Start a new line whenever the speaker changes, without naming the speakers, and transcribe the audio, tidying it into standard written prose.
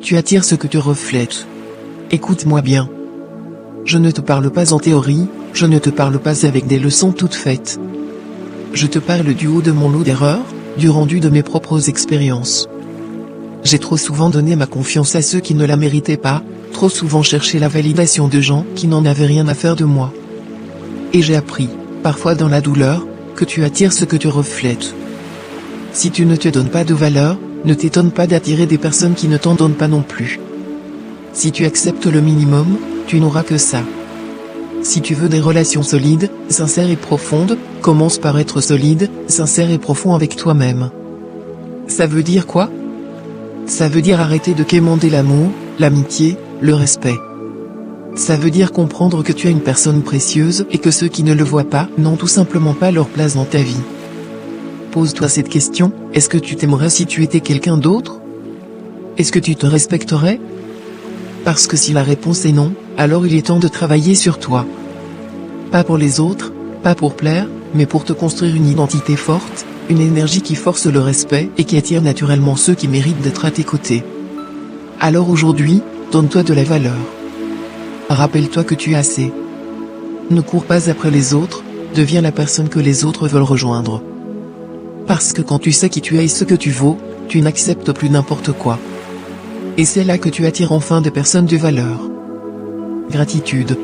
tu attires ce que tu reflètes. Écoute-moi bien. Je ne te parle pas en théorie, je ne te parle pas avec des leçons toutes faites. Je te parle du haut de mon lot d'erreurs, du rendu de mes propres expériences. J'ai trop souvent donné ma confiance à ceux qui ne la méritaient pas, trop souvent cherché la validation de gens qui n'en avaient rien à faire de moi. Et j'ai appris, parfois dans la douleur, que tu attires ce que tu reflètes. Si tu ne te donnes pas de valeur, ne t'étonne pas d'attirer des personnes qui ne t'en donnent pas non plus. Si tu acceptes le minimum, tu n'auras que ça. Si tu veux des relations solides, sincères et profondes, commence par être solide, sincère et profond avec toi-même. Ça veut dire quoi? Ça veut dire arrêter de quémander l'amour, l'amitié, le respect. Ça veut dire comprendre que tu es une personne précieuse et que ceux qui ne le voient pas n'ont tout simplement pas leur place dans ta vie. Pose-toi cette question, est-ce que tu t'aimerais si tu étais quelqu'un d'autre? Est-ce que tu te respecterais? Parce que si la réponse est non, alors il est temps de travailler sur toi. Pas pour les autres, pas pour plaire, mais pour te construire une identité forte, une énergie qui force le respect et qui attire naturellement ceux qui méritent d'être à tes côtés. Alors aujourd'hui, donne-toi de la valeur. Rappelle-toi que tu es assez. Ne cours pas après les autres, deviens la personne que les autres veulent rejoindre. Parce que quand tu sais qui tu es et ce que tu vaux, tu n'acceptes plus n'importe quoi. Et c'est là que tu attires enfin des personnes de valeur. Gratitude.